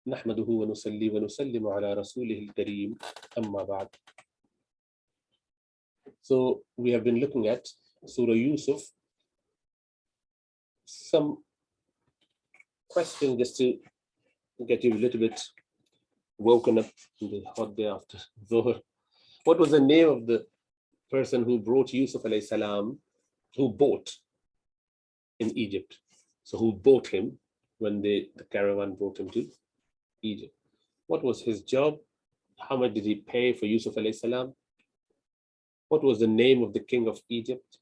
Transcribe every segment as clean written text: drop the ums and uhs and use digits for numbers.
نحمده ونصلي ونسلم على رسوله الكريم أما بعد. So we have been looking at Surah Yusuf. Some question just to get you a little bit woken up in the hot day after Dhuhr. What was the name of the person who brought Yusuf alayhi salam, who bought in Egypt? So who bought him when the caravan brought him to Egypt? What was his job? How much did he pay for Yusuf alayhi salam? What was the name of the king of Egypt?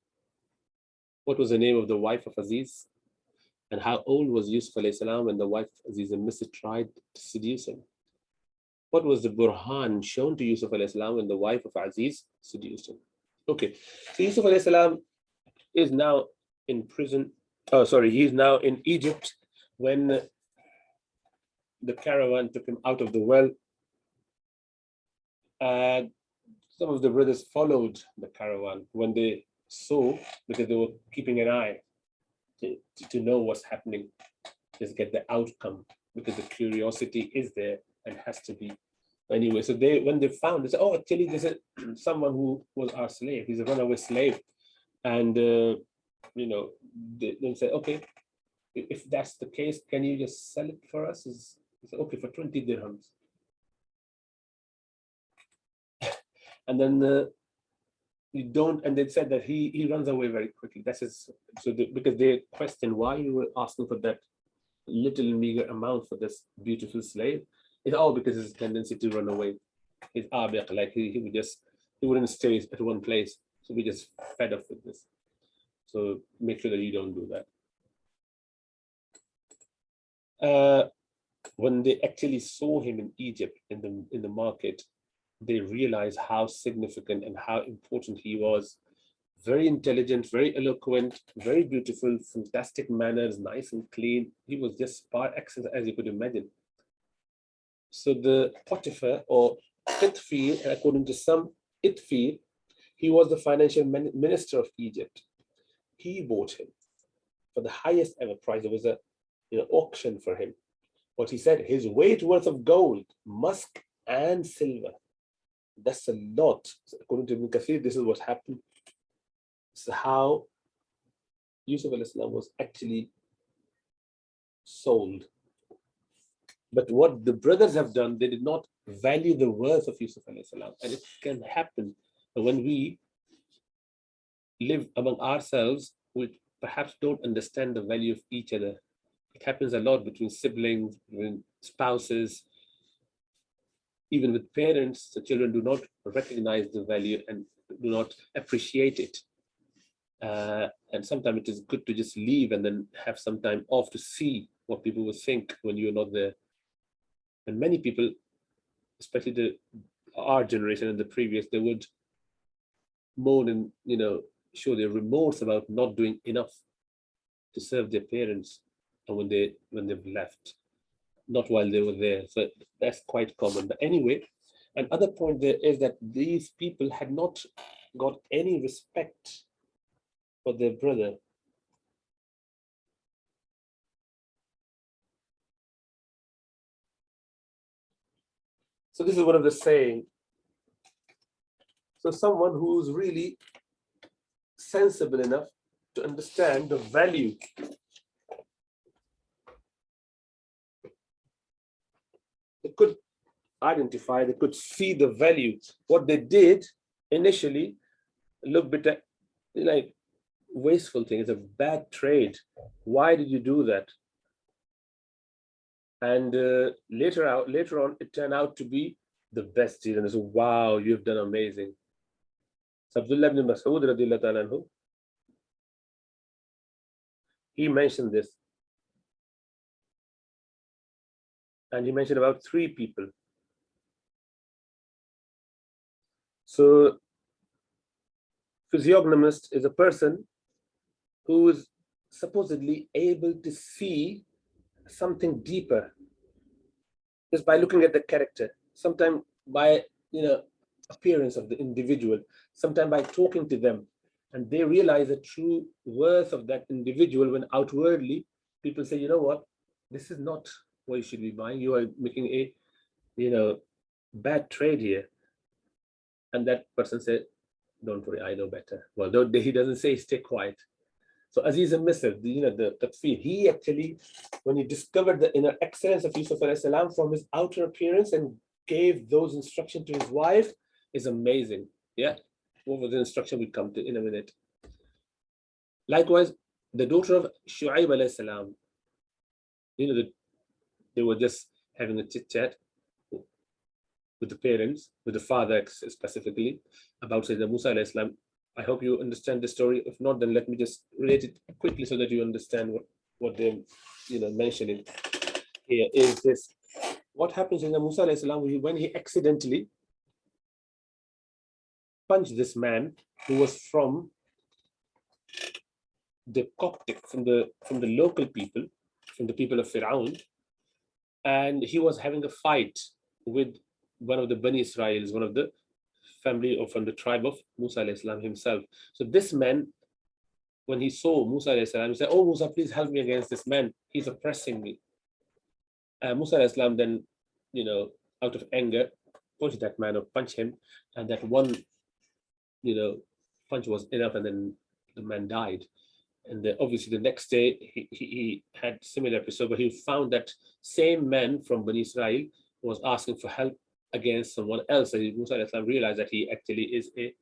What was the name of the wife of Aziz? And how old was Yusuf alayhi salam when the wife of Aziz and Misr tried to seduce him? What was the Burhan shown to Yusuf alayhi salam when the wife of Aziz seduced him? Okay, so Yusuf alayhi salam is now in prison. Oh, sorry, he's now in Egypt when the caravan took him out of the well. And some of the brothers followed the caravan when they saw, because they were keeping an eye to know what's happening, just get the outcome, because the curiosity is there and has to be. Anyway, so when they found, they said, oh, actually, there's someone who was our slave. He's a runaway slave. And, they said, okay, if that's the case, can you just sell it for us? He said, okay, for 20 dirhams. And then and they said that he runs away very quickly. That's his, because they questioned why you were asking for that little meager amount for this beautiful slave. It's all because his tendency to run away. He's abiq, like he wouldn't stay at one place. So we just fed up with this. So make sure that you don't do that. When they actually saw him in Egypt in the market, they realized how significant and how important he was. Very intelligent, very eloquent, very beautiful, fantastic manners, nice and clean. He was just par excellence, as you could imagine. So the Potiphar, or Itfir, according to some, Itfir, he was the financial minister of Egypt. He bought him for the highest ever price. There was an auction for him. What he said, his weight worth of gold, musk and silver. That's a lot. So according to Ibn Kathir, this is what happened. This is how Yusuf alayhi salam was actually sold. But what the brothers have done, they did not value the worth of Yusuf alayhi salam. And it can happen when we live among ourselves, we perhaps don't understand the value of each other. It happens a lot between siblings, between spouses, even with parents. The children do not recognize the value and do not appreciate it. And sometimes it is good to just leave and then have some time off to see what people will think when you're not there. And many people, especially our generation and the previous, they would moan and show their remorse about not doing enough to serve their parents, and when they've left, not while they were there. So that's quite common. But anyway, another point there is that these people had not got any respect for their brother. So this is one of the saying. So someone who's really sensible enough to understand the value they could identify, they could see the value. What they did initially looked a bit like wasteful thing. It's a bad trade. Why did you do that? And later on, it turned out to be the best deal. And they said, wow, you've done amazing. So Abdullah ibn Mas'ud radiallahu ta'ala anhu, he mentioned this. And he mentioned about 3 people. So physiognomist is a person who is supposedly able to see something deeper just by looking at the character, sometimes by appearance of the individual, sometimes by talking to them, and they realize the true worth of that individual when outwardly people say, you know what, this is not What you should be buying? You are making a, you know, bad trade here. And that person said, don't worry, I know better. Well, he doesn't say stay quiet. So Aziz and Misr, the takfir, he actually, when he discovered the inner excellence of Yusuf alayhi salam from his outer appearance and gave those instructions to his wife, is amazing. Yeah. What was the instruction we come to in a minute. Likewise, the daughter of Shu'aib alayhi salam, they were just having a chit chat with the parents, with the father specifically, about Sayyidina Musa alayhi salam. I hope you understand the story. If not, then let me just relate it quickly so that you understand what they're mentioning here. Is this what happens in the Musa alayhi salam when he accidentally punched this man who was from the Coptic, from the local people, from the people of Fir'aun, and he was having a fight with one of the Bani Israels, one of the family or from the tribe of Musa alayhi salam himself. So this man, when he saw Musa alayhi salam, he said, "Oh Musa, please help me against this man. He's oppressing me." Musa alayhi salam then, out of anger, punched that man or punched him, and that one, punch was enough, and then the man died. And obviously the next day he had similar episode, but he found that same man from Bani Israel was asking for help against someone else. And Musa alayhi salam realized that he actually is a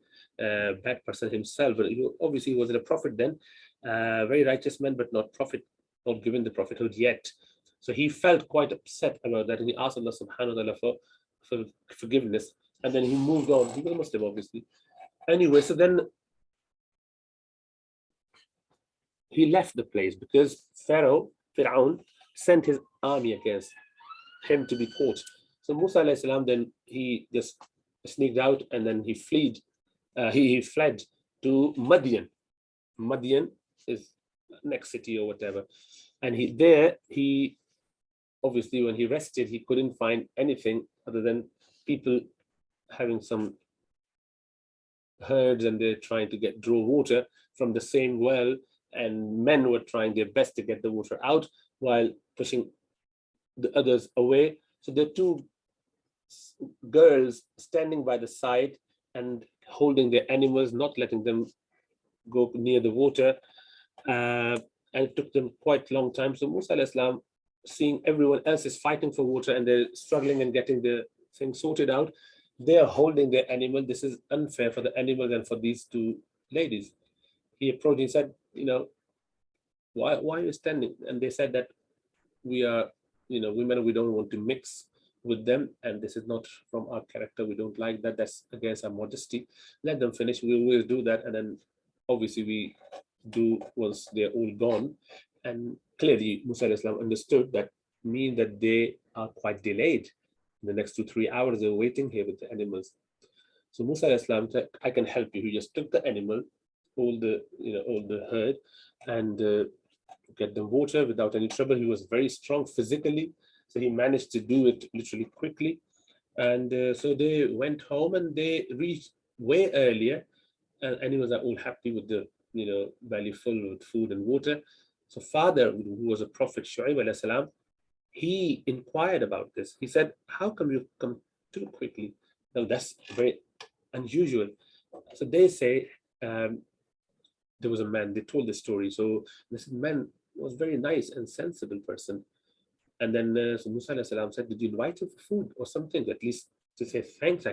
bad person himself. But obviously he wasn't a prophet then, very righteous man, but not prophet, not given the prophethood yet. So he felt quite upset about that, and he asked Allah subhanahu wa ta'ala for forgiveness. And then he moved on. He was a Muslim, obviously. Anyway, so then he left the place because Fir'aun, sent his army against him to be caught. So Musa alayhi salam, then he just sneaked out, and then he fled. He fled to Madian. Madian is next city or whatever. And he obviously, when he rested, he couldn't find anything other than people having some herds, and they're trying to draw water from the same well, and men were trying their best to get the water out while pushing the others away. So there are two girls standing by the side and holding their animals, not letting them go near the water. And it took them quite a long time. So Musa alayhi salam, seeing everyone else is fighting for water and they're struggling and getting the thing sorted out, they are holding their animal. This is unfair for the animals and for these two ladies. He approached and said, why are you standing? And they said that we are, women, we don't want to mix with them, and this is not from our character. We don't like that. That's against our modesty. Let them finish. We always do that, and then obviously we do once they're all gone. And clearly Musa alayhi salam understood that mean that they are quite delayed. In the next 2-3 hours they're waiting here with the animals. So Musa alayhi salam said, I can help you. He just took the animal, all the herd, and get them water without any trouble. He was very strong physically, so he managed to do it literally quickly. And so they went home and they reached way earlier, and animals are all happy with the belly full with food and water. So father, who was a prophet, Shu'aib alayhi salam, he inquired about this. He said, how come you come too quickly? Now that's very unusual. So they say, there was a man, they told the story. So this man was very nice and sensible person. And then so Musa alayhi salam said, did you invite him for food or something? At least to say thanks.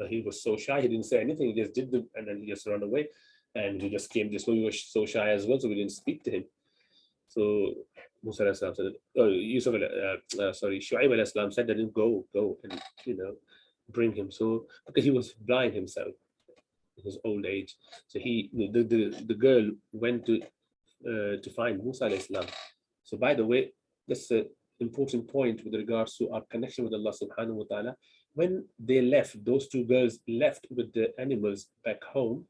He was so shy, he didn't say anything. He just did and then he just ran away. And he just came this way. We were so shy as well, so we didn't speak to him. So Musa alayhi salam said, Shu'aib alayhi salam said, then go and bring him. So because he was blind himself in his old age, so the girl went to find Musa alayhi salam. So by the way, that's an important point with regards to our connection with Allah subhanahu wa ta'ala. When they left, those two girls left with the animals back home,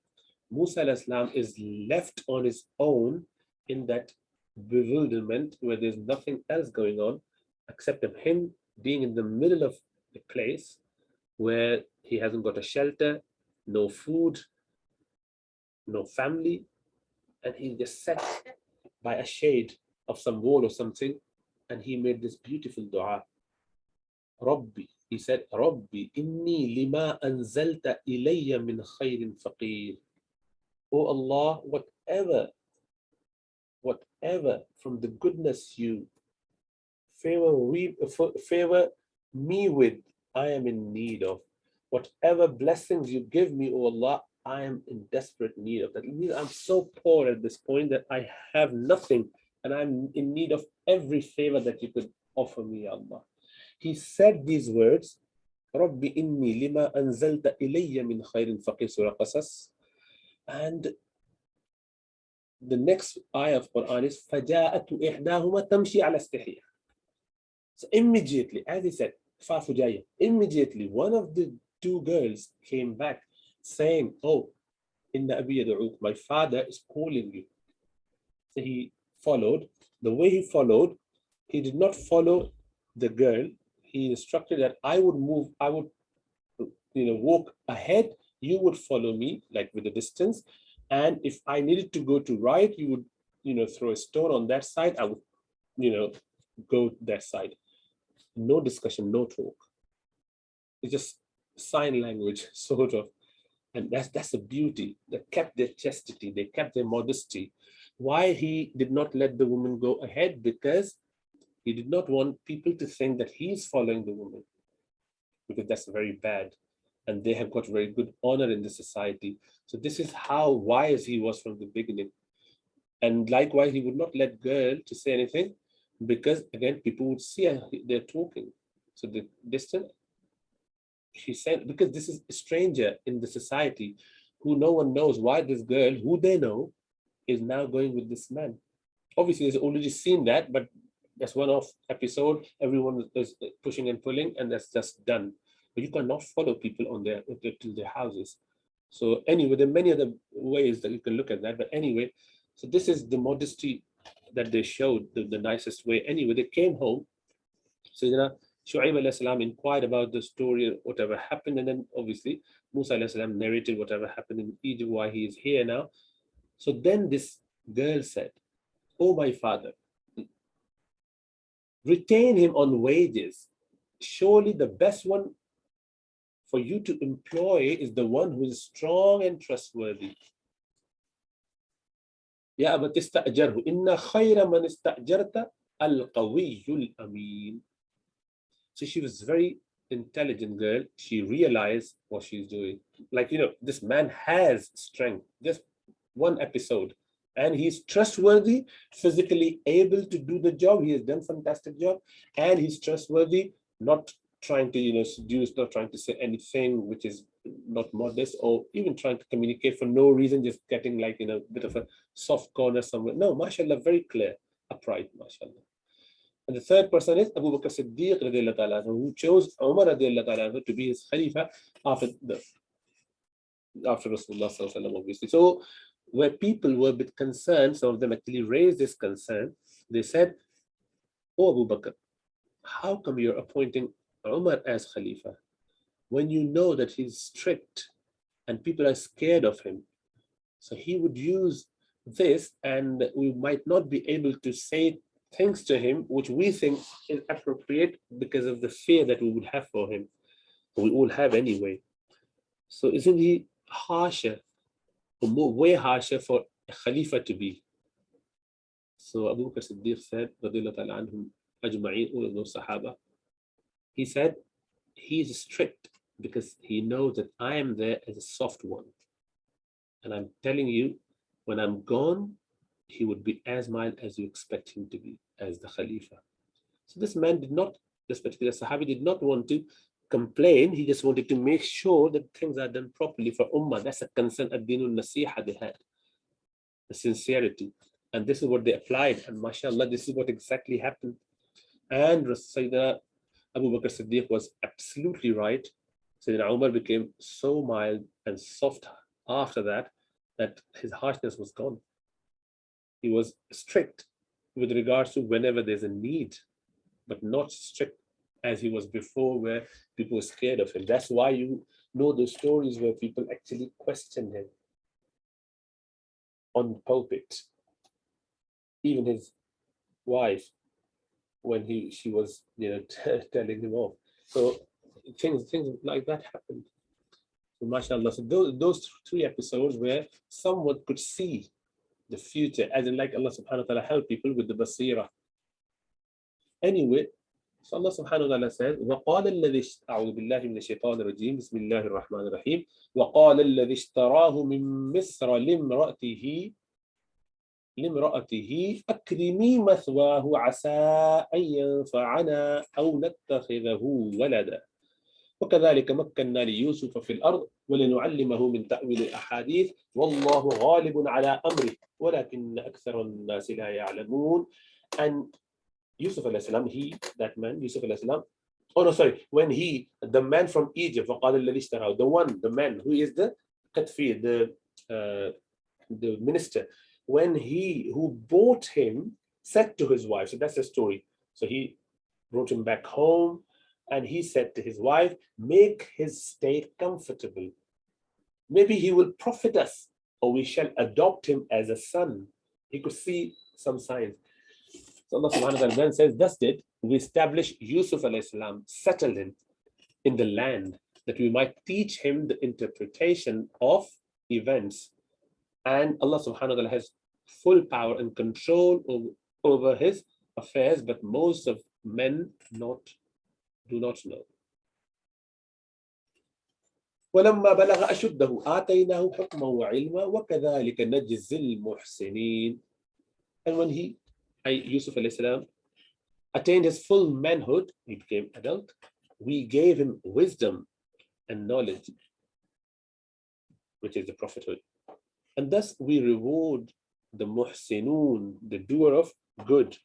Musa alayhi salam is left on his own in that bewilderment where there's nothing else going on except of him being in the middle of a place where he hasn't got a shelter, no food, no family, and he just sat by a shade of some wall or something and he made this beautiful dua. Rabbi, he said, Rabbi, inni lima anzalta ilayya min khairin faqir. Oh Allah, whatever from the goodness you favor me with, I am in need of. Whatever blessings you give me, O Allah, I am in desperate need of that. It means I'm so poor at this point that I have nothing, and I'm in need of every favor that you could offer me, Allah. He said these words, Rabbi inni lima anzalta ilayya min khairin faqir, Surah Qasas. And the next ayah of Quran is فَجَاءَتُ إِحْدَاهُمَا تَمْشِي عَلَى اسْتِحْيَةٍ. So immediately, as he said, Fafujaya, immediately one of the two girls came back saying, oh, Inna Abi yad'uk, my father is calling you. So he followed. The way he followed, he did not follow the girl. He instructed that I would walk ahead, you would follow me, like with the distance. And if I needed to go to right, you would, throw a stone on that side, I would, go that side. No discussion, no talk. It's just sign language, sort of. And that's the beauty. They kept their chastity, they kept their modesty. Why he did not let the woman go ahead? Because he did not want people to think that he's following the woman, because that's very bad. And they have got very good honor in the society. So this is how wise he was from the beginning. And likewise, he would not let girl to say anything, because again, people would see they're talking. So the distant, he said, because this is a stranger in the society who no one knows why this girl, who they know, is now going with this man. Obviously, they've already seen that, but that's one-off episode. Everyone is pushing and pulling, and that's just done. But you cannot follow people to their houses. So anyway, there are many other ways that you can look at that. But anyway, so this is the modesty that they showed, the nicest way. Anyway, they came home. So Shu'aib alayhi salam inquired about the story, whatever happened, and then obviously Musa alayhi salam narrated whatever happened in Egypt, why he is here now. So then this girl said, oh my father, retain him on wages. Surely the best one for you to employ is the one who is strong and trustworthy. Ya abati ista'jarhu, inna khayra man ista'jarta al-qawiyyul ameen. So she was very intelligent girl. She realized what she's doing. Like, this man has strength. Just one episode. And he's trustworthy, physically able to do the job. He has done a fantastic job. And he's trustworthy, not trying to, seduce, not trying to say anything which is not modest, or even trying to communicate for no reason, just getting like, a bit of a soft corner somewhere. No, mashallah, very clear, upright, mashallah. And the third person is Abu Bakr Siddiq radiallahu ta'ala, who chose Umar radiallahu ta'ala to be his Khalifa after Rasulullah sallallahu alaihi wasallam, obviously. So where people were a bit concerned, some of them actually raised this concern. They said, oh Abu Bakr, how come you're appointing Umar as Khalifa when you know that he's strict and people are scared of him? So he would use this, and we might not be able to say things to him which we think is appropriate because of the fear that we would have for him. We all have anyway. So isn't he harsher, or way harsher for a Khalifa to be? So Abu Bakr Siddiq said, anhum ajma'in, all of those Sahaba, he said, he's strict because he knows that I am there as a soft one. And I'm telling you, when I'm gone, he would be as mild as you expect him to be as the Khalifa. So this man did not, this particular Sahabi did not want to complain. He just wanted to make sure that things are done properly for Ummah. That's a concern at Dinul Nasiha they had, the sincerity. And this is what they applied. And mashallah, this is what exactly happened. And Sayyidina Abu Bakr Siddiq was absolutely right. Sayyidina Umar became so mild and soft after that, that his harshness was gone. He was strict with regards to whenever there's a need, but not strict as he was before, where people were scared of him. That's why you know the stories where people actually questioned him on the pulpit. Even his wife, when she was telling him off. So things like that happened. So mashallah. So those three episodes where someone could see the future, as in like Allah subhanahu wa ta'ala help people with the basira. Anyway, so Allah subhanahu wa ta'ala says, وَقَالَ الَّذِي أعوذ بِاللَّهِ مِنَ الشَّيْطَانِ الرَّجِيمِ بسم الله الرحمن الرحيم وَقَالَ الَّذِي اشْتَرَاهُ مِن مِصْرَ لامرأته أكرمي مثواه عسى أن ينفعنا أو نتخذه ولدا وكذلك مكنا ليوسف في الأرض ولنعلمه من تأويل الأحاديث والله غالب على أمره ولكن أكثر الناس لا يعلمون. And Yusuf alayhi salam, that man, Yusuf alayhi salam, when the man from Egypt, the man who is the Qatfi, the minister, when who bought him said to his wife, so that's the story. So he brought him back home and he said to his wife, make his stay comfortable. Maybe he will profit us or we shall adopt him as a son. He could see some signs. So Allah subhanahu wa ta'ala then says, thus did we establish Yusuf alayhi salam, settled him in the land, that we might teach him the interpretation of events. And Allah subhanahu wa ta'ala has full power and control over his affairs, but most of men do not know. وَلَمَّا بَلَغَ أَشُدَّهُ آتَيْنَاهُ حُكْمًا وَعِلْمًا وَكَذَلِكَ نَجْزِي الْمُحْسِنِينَ. And when Yusuf alayhi salam, attained his full manhood, he became adult, we gave him wisdom and knowledge, which is the prophethood. And thus we reward the muhsinun, the doer of good.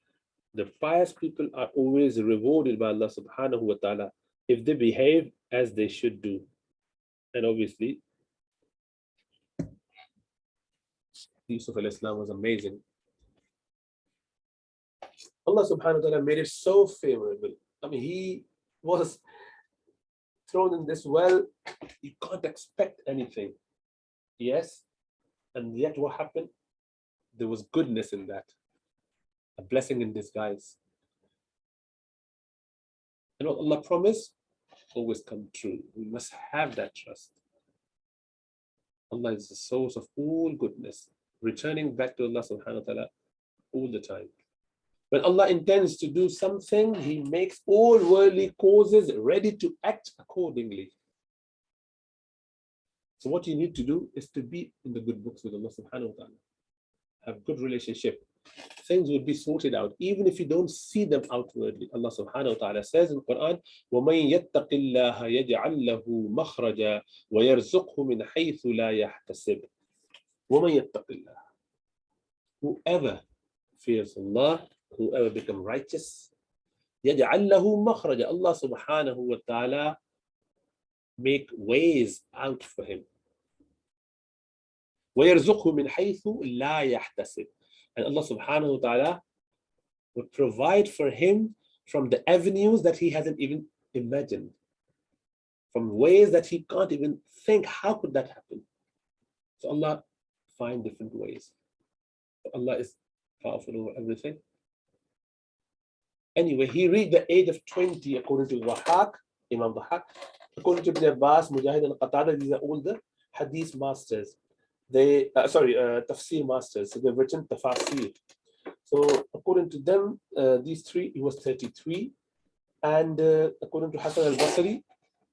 The pious people are always rewarded by Allah subhanahu wa ta'ala if they behave as they should do. And obviously, Yusuf alayhi salam was amazing. Allah subhanahu wa ta'ala made it so favorable. I mean, he was thrown in this well. You can't expect anything. Yes. And yet what happened? There was goodness in that. A blessing in disguise. And what Allah promised always come true. We must have that trust. Allah is the source of all goodness. Returning back to Allah subhanahu wa ta'ala all the time. When Allah intends to do something, He makes all worldly causes ready to act accordingly. So what you need to do is to be in the good books with Allah subhanahu wa ta'ala. Have good relationship. Things will be sorted out, even if you don't see them outwardly. Allah subhanahu wa ta'ala says in the Quran, وَمَن يَتَّقِ اللَّهَ يَجْعَلْ لَهُ مَخْرَجًا وَيَرْزُقْهُ مِنْ حَيْثُ لَا يَحْتَسِبُ. وَمَن يَتَّقِ اللَّهَ. Whoever fears Allah, whoever becomes righteous, يَجْعَلْ لَهُ مَخْرَجًا. Allah subhanahu wa ta'ala make ways out for him. وَيَرْزُقْهُ مِنْ حَيْثُ لَا يَحْتَسِبُ. And Allah subhanahu wa ta'ala would provide for him from the avenues that he hasn't even imagined, from ways that he can't even think, how could that happen? So Allah find different ways. Allah is powerful over everything. Anyway, he reached the age of 20 according to Dhahak, Imam Dhahak. According to Ibn Abbas, Mujahid and Qatada, these are all the hadith masters. Tafsir masters. So they've written tafsir. So according to them, these three, he was 33. And according to Hassan al-Basri,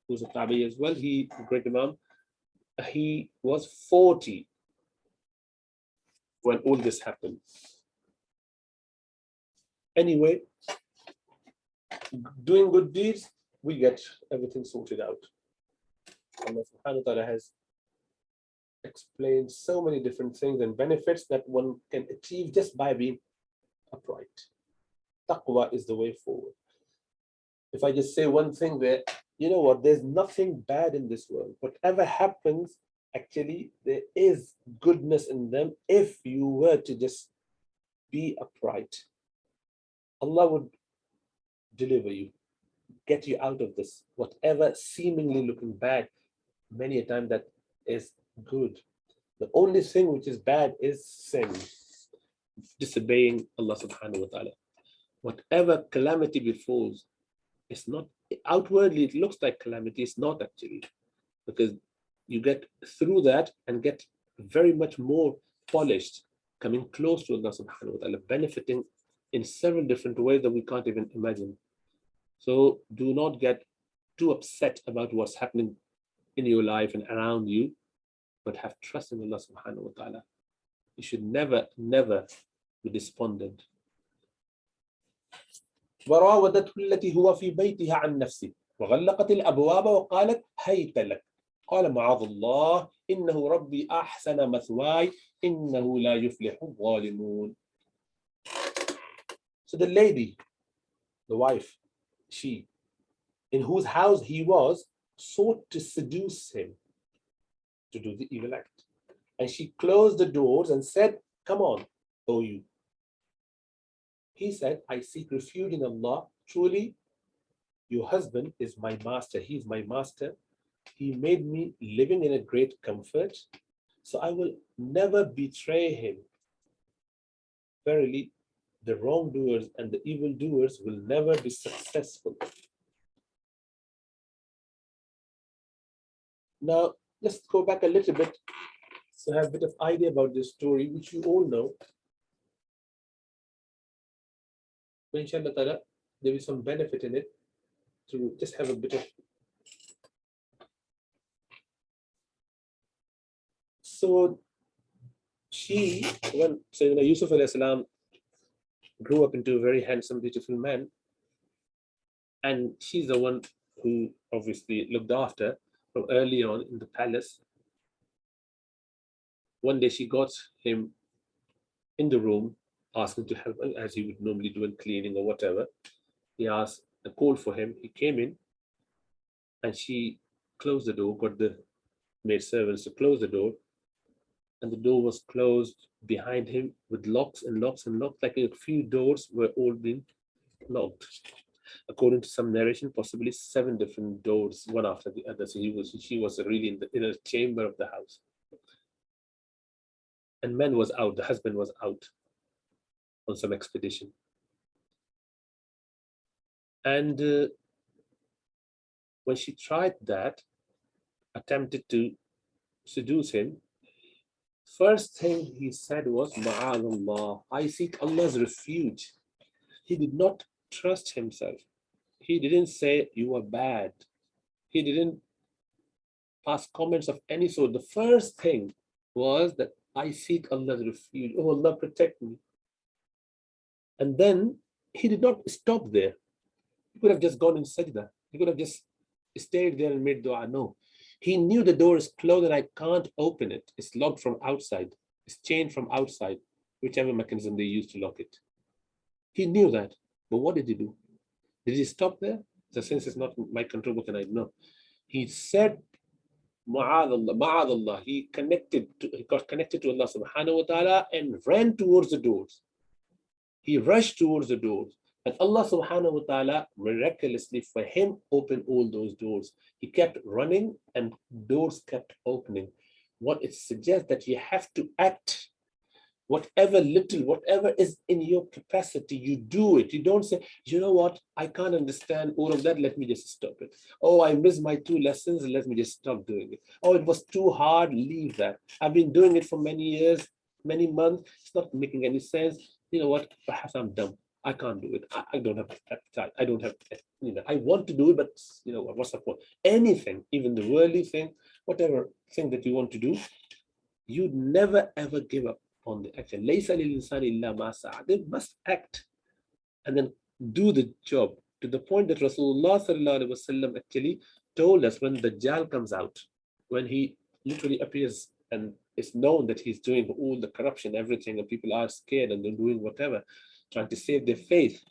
who's a Tabi as well, he, great Imam, he was 40 when all this happened. Anyway, doing good deeds, we get everything sorted out. Allah subhanahu wa ta'ala has explained so many different things and benefits that one can achieve just by being upright. Taqwa is the way forward. If I just say one thing there, you know what, there's nothing bad in this world. Whatever happens, actually, there is goodness in them if you were to just be upright. Allah would deliver you, get you out of this. Whatever seemingly looking bad, many a time that is good. The only thing which is bad is sin, disobeying Allah subhanahu wa ta'ala. Whatever calamity befalls, it's not outwardly, it looks like calamity, it's not actually, because you get through that and get very much more polished, coming close to Allah subhanahu wa ta'ala, benefiting in several different ways that we can't even imagine. So do not get too upset about what's happening in your life and around you, but have trust in Allah subhanahu wa ta'ala. You should never, never be despondent. وراودته التي هو في بيتها عن نفسه وغلقت الأبواب وقالت هيت لك قال معاذ الله إنه ربي أحسن مثواي إنه لا يفلح الظالمون. So the lady, the wife, she, in whose house he was, sought to seduce him to do the evil act. And she closed the doors and said, come on, O you. He said, I seek refuge in Allah. Truly, your husband is my master. He is my master. He made me living in a great comfort. So I will never betray him. Verily, the wrongdoers and the evildoers will never be successful. Now, let's go back a little bit to have a bit of idea about this story, which you all know. But inshallah ta'ala, there is some benefit in it to just have a bit of. So she, when Sayyidina Yusuf alayhi salam grew up into a very handsome, beautiful man, and she's the one who obviously looked after from early on in the palace. One day she got him in the room, asked him to help, as he would normally do in cleaning or whatever. He asked, called for him. He came in, and she closed the door, got the maid servants to close the door, and the door was closed behind him with locks and locks and locks, like a few doors were all being locked. According to some narration, possibly 7 different doors, one after the other. So she was really in the inner chamber of the house. And man was out, the husband was out on some expedition. And when she tried that, attempted to seduce him, first thing he said was, Ma'adallah, I seek Allah's refuge. He did not trust himself. He didn't say, you are bad. He didn't pass comments of any sort. The first thing was that I seek Allah's refuge. Oh, Allah, protect me. And then he did not stop there. He could have just gone in sajda. He could have just stayed there and made dua. No. He knew the door is closed and I can't open it. It's locked from outside. It's chained from outside, whichever mechanism they use to lock it. He knew that. But what did he do? Did he stop there? So since it's not my control, what can I know? He said, Ma'adallah, Ma'adallah. He got connected to Allah subhanahu wa ta'ala and ran towards the doors. He rushed towards the doors. And Allah subhanahu wa ta'ala miraculously for him opened all those doors. He kept running and doors kept opening. What it suggests that you have to act. Whatever is in your capacity, you do it. You don't say, you know what, I can't understand all of that, let me just stop it. Oh, I missed my 2 lessons, let me just stop doing it. Oh, it was too hard, leave that. I've been doing it for many years, many months, it's not making any sense. You know what, perhaps I'm dumb. I can't do it. I don't have appetite. I don't have, I want to do it, but you know what, what's the point? Anything, even the worldly thing, whatever thing that you want to do, you never ever give up on the action. They must act and then do the job, to the point that Rasulullah sallallahu alaihi wasallam actually told us when the Dajjal comes out, when he literally appears and it's known that he's doing all the corruption, everything, and people are scared and they're doing whatever, trying to save their faith.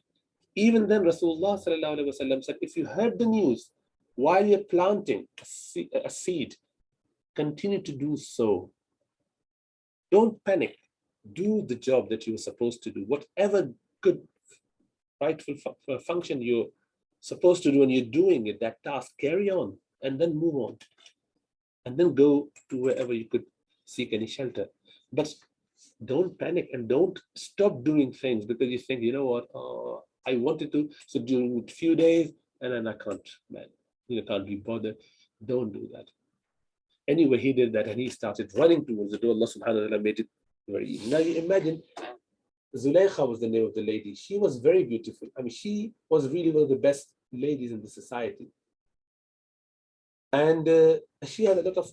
Even then, Rasulullah sallallahu alaihi wasallam said, if you heard the news while you're planting a seed, continue to do so. Don't panic. Do the job that you were supposed to do. Whatever good, rightful function you're supposed to do and you're doing it, that task, carry on and then move on. And then go to wherever you could seek any shelter. But don't panic and don't stop doing things because you think, you know what, I wanted to, so during a few days, and then I can't, man, can't be bothered. Don't do that. Anyway, he did that and he started running towards the door. Allah subhanahu wa ta'ala made it very easy. Now you imagine, Zulaykha was the name of the lady. She was very beautiful. I mean, she was really one of the best ladies in the society. And she had a lot of,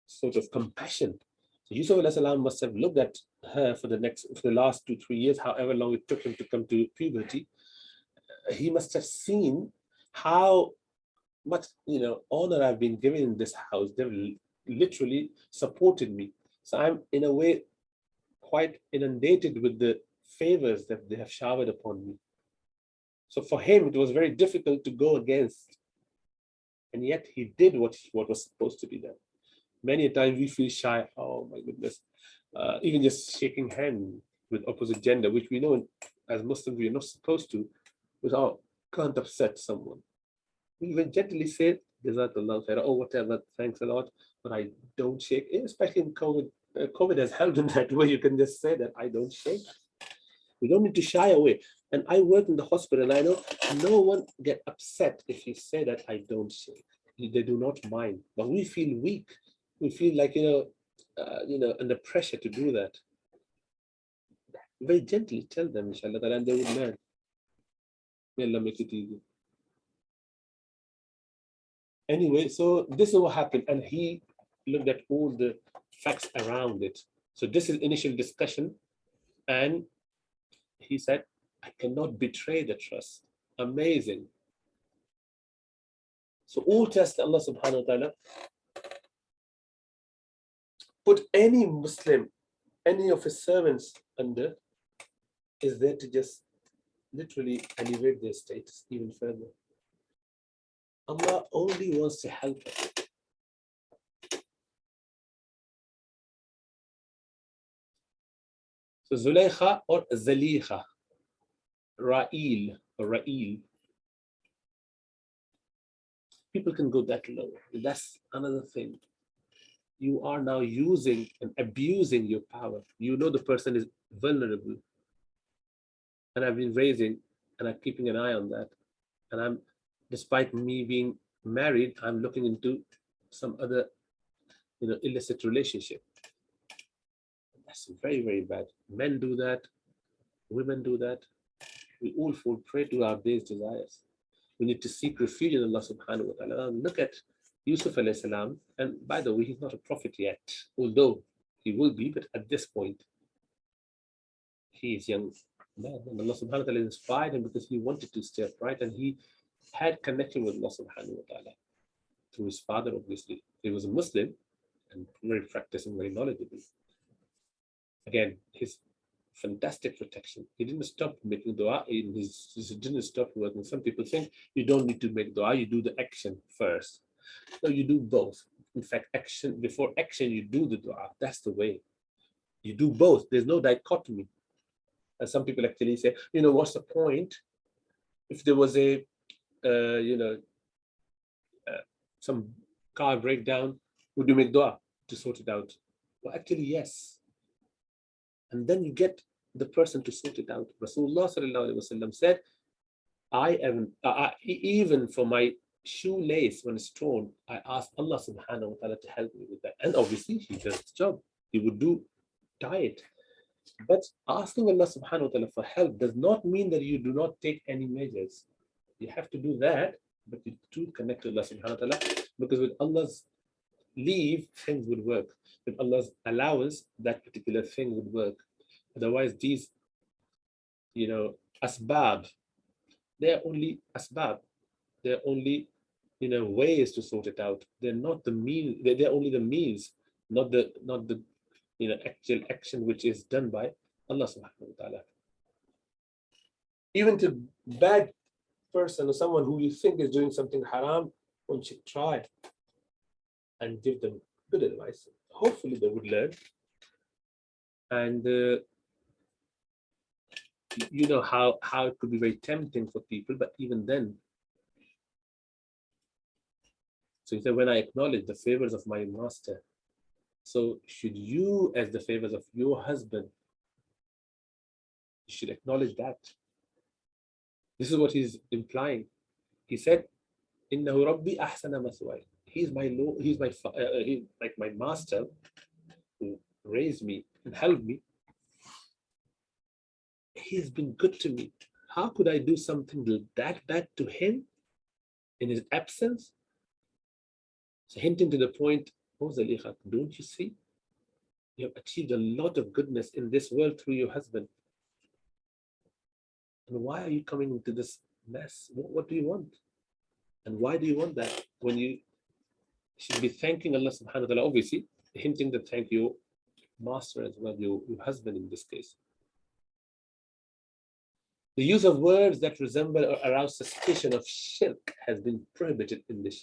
sort of compassion. So Yusuf alayhi salam must have looked at her for the last 2-3 years, however long it took him to come to puberty. He must have seen how much honor I've been given in this house. They've literally supported me. So I'm in a way quite inundated with the favors that they have showered upon me. So for him, it was very difficult to go against. And yet he did what was supposed to be done. Many a time we feel shy. Oh my goodness. Even just shaking hands with opposite gender, which we know as Muslims we are not supposed to, without can't upset someone. We even gently say, Jazakallah khair, oh whatever, thanks a lot, but I don't shake, especially in COVID. COVID has helped in that way. You can just say that I don't shake. We don't need to shy away. And I work in the hospital and I know no one get upset if you say that I don't shake. They do not mind, but we feel weak. We feel like, under pressure to do that. Very gently tell them, inshallah, and they will learn. May Allah make it easy. Anyway, so this is what happened. And he looked at all the facts around it. So this is initial discussion. And he said, I cannot betray the trust. Amazing. So all tests Allah subhanahu wa ta'ala put any Muslim, any of his servants under, is there to just literally elevate their status even further. Allah only wants to help us. So Zulaykha or Zalikha, Ra'il or Ra'il. People can go that low. That's another thing. You are now using and abusing your power. You know the person is vulnerable. And I've been raising and I'm keeping an eye on that. And despite me being married, I'm looking into some other, illicit relationship. That's very, very bad. Men do that. Women do that. We all fall prey to our base desires. We need to seek refuge in Allah subhanahu wa ta'ala. Look at Yusuf alayhi salam. And by the way, he's not a prophet yet, although he will be, but at this point, he is young. And Allah subhanahu wa ta'ala inspired him because he wanted to stay upright and he had connection with Allah subhanahu wa ta'ala through his father, obviously. He was a Muslim and very practicing, very knowledgeable. Again, his fantastic protection. He didn't stop making dua. He didn't stop working. Some people think you don't need to make dua, you do the action first. No, you do both. In fact, before action, you do the dua. That's the way. You do both. There's no dichotomy. And some people actually say, what's the point if there was some car breakdown, would you make dua to sort it out? Well, actually, yes. And then you get the person to sort it out. Rasulullah sallallahu alaihi wasallam said, even for my shoelace when it's torn, I ask Allah subhanahu wa ta'ala to help me with that. And obviously, he does his job. He would tie it. But asking Allah subhanahu wa ta'ala for help does not mean that you do not take any measures. You have to do that, but you do connect to Allah subhanahu wa ta'ala, because with Allah's leave, things would work. With Allah's allowance, that particular thing would work. Otherwise, these, asbab, they're only asbab. They're only, ways to sort it out. They're not the mean. They're only the means, not the actual action which is done by Allah subhanahu wa ta'ala. Even to bad person or someone who you think is doing something haram, one should try and give them good advice. Hopefully they would learn. And how it could be very tempting for people, but even then. So he said, when I acknowledge the favors of my master, so should you, as the favors of your husband, You should acknowledge that. This is what he's implying. He said, "Innahu Rabbi ahsana maswaya." He's my Lord. He's he's like my master who raised me and helped me. He's been good to me. How could I do something that bad to him in his absence? So hinting to the point, oh Zaliha, don't you see? You have achieved a lot of goodness in this world through your husband. And why are you coming into this mess? What do you want? And why do you want that? When you should be thanking Allah subhanahu wa ta'ala, obviously, hinting to thank your master as well, your husband in this case. The use of words that resemble or arouse suspicion of shirk has been prohibited in the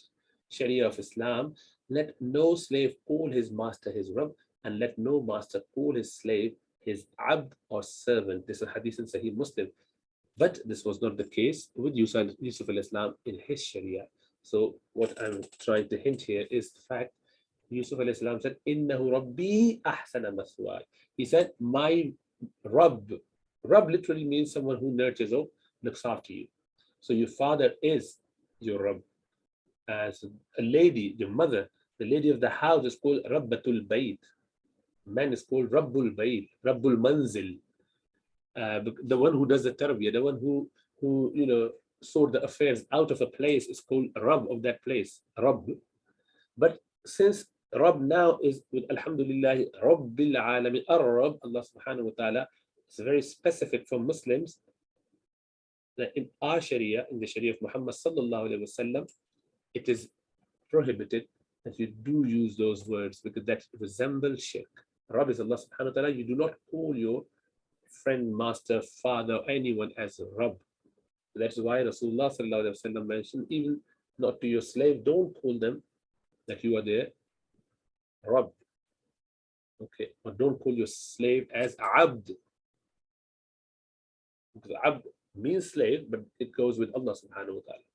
Sharia of Islam. Let no slave call his master his Rabb, and let no master call his slave his abd or servant. This is a hadith in Sahih Muslim. But this was not the case with Yusuf al-Islam in his Sharia. So what I'm trying to hint here is the fact Yusuf al-Islam said, "Innahu Rabbi ahsana maswaya." He said, my Rabb. Rabb literally means someone who nurtures or looks after you. So your father is your Rabb. As a lady, your mother, the lady of the house is called Rabbatul Bayt. Man is called Rabbul Bayt, Rabbul Manzil. The one who does the tarbiyah, the one who sort the affairs out of a place is called Rabb of that place, Rabb. But since Rabb now is with Alhamdulillah, Rabbil Alamin, Ar-Rabb, Allah subhanahu wa ta'ala, it's very specific for Muslims that in our Sharia, in the Sharia of Muhammad sallallahu alaihi wasallam, it is prohibited that you do use those words because that resembles shirk. Rabb is Allah subhanahu wa ta'ala. You do not call your friend, master, father, anyone as a Rabb. That's why Rasulullah sallallahu alaihi wasallam mentioned, even not to your slave, don't call them that you are their Rabb. Okay, but don't call your slave as Abd. Because Abd means slave, but it goes with Allah subhanahu wa ta'ala.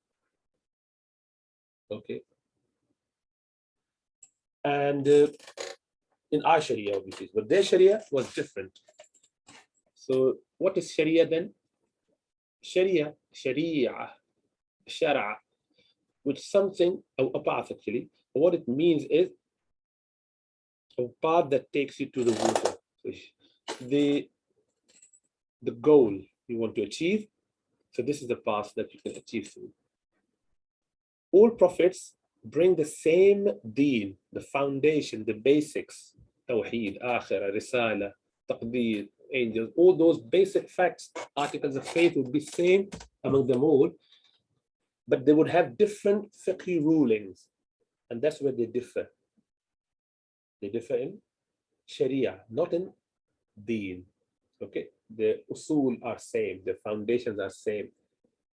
Okay. And in our Sharia, obviously, but their Sharia was different. So what is Sharia then? Sharia, Shara, which something, a path actually. What it means is a path that takes you to the water. So the goal you want to achieve. So this is the path that you can achieve through. All prophets bring the same deen, the foundation, the basics, Tawheed, Akhirah, Risala, Taqdeer, angels, all those basic facts, articles of faith would be same among them all, but they would have different fiqh rulings. And that's where they differ. They differ in Sharia, not in deen. Okay, the usul are same, the foundations are same.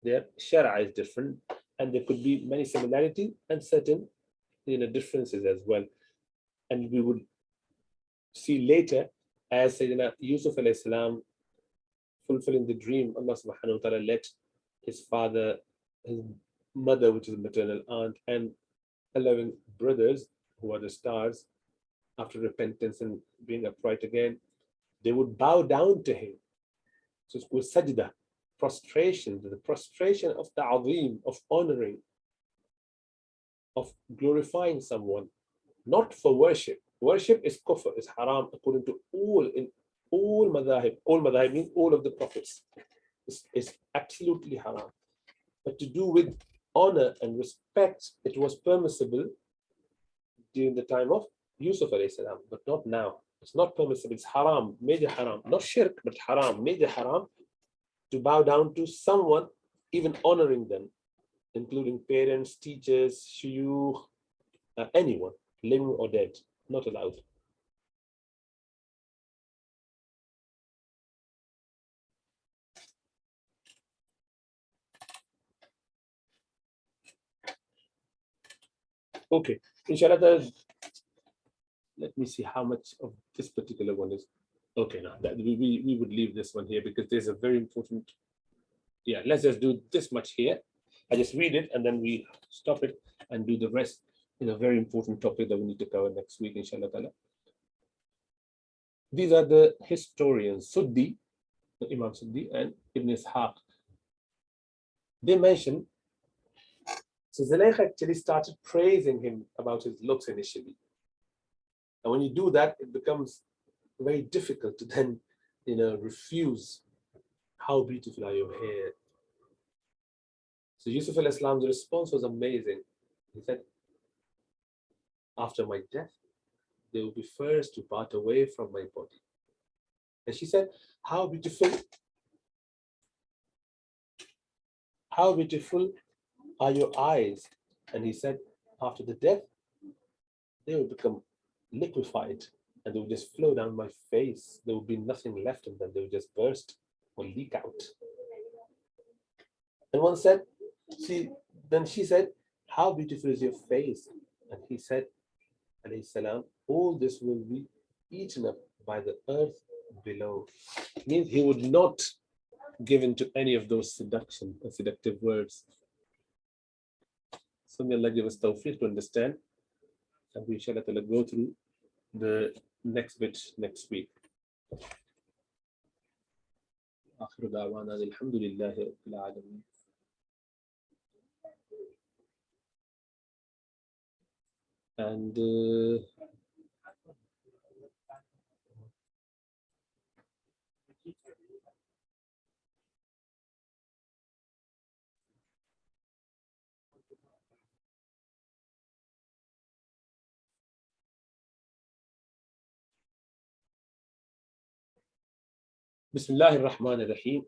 Their Shara is different, and there could be many similarities and certain differences as well. And we would see later as Sayyidina Yusuf alayhi salam fulfilling the dream, Allah subhanahu wa ta'ala let his father, his mother, which is a maternal aunt, and 11 brothers who are the stars, after repentance and being upright again, they would bow down to him. So it's called sajda, prostration, the prostration of ta'zeem, of honoring, of glorifying someone, not for worship. Worship is kufr, is haram according to all madhahib. All madhahib means all of the prophets. It's absolutely haram. But to do with honor and respect, it was permissible during the time of Yusuf alayhi salam, but not now. It's not permissible. It's haram, major haram, not shirk, but haram, major haram, to bow down to someone, even honoring them, including parents, teachers, shuyukh, anyone, living or dead, not allowed. Okay, inshallah, let me see how much of this particular one is. Okay, now that we would leave this one here because there's a very important. Yeah, let's just do this much here. I just read it and then we stop it and do the rest in a very important topic that we need to cover next week, inshallah ta'ala. These are the historians. Suddi, Imam Suddi and Ibn Ishaq. They mention, so Zulaykha actually started praising him about his looks initially. And when you do that, it becomes very difficult to then, refuse. How beautiful are your hair? So Yusuf al-Islam's response was amazing. He said, after my death, they will be first to part away from my body. And she said, how beautiful are your eyes? And he said, after the death, they will become liquefied and they will just flow down my face. There will be nothing left in them. They will just burst or leak out. And one said, then she said, how beautiful is your face? And he said, alayhi salam, all this will be eaten up by the earth below. It means he would not give in to any of those seductive words. So may Allah give us tawfiq to understand, and we shall go through the next bit next week. آخر دعوانا الحمد لله رب العالمين. And Bismillah ar-Rahman ar-Rahim.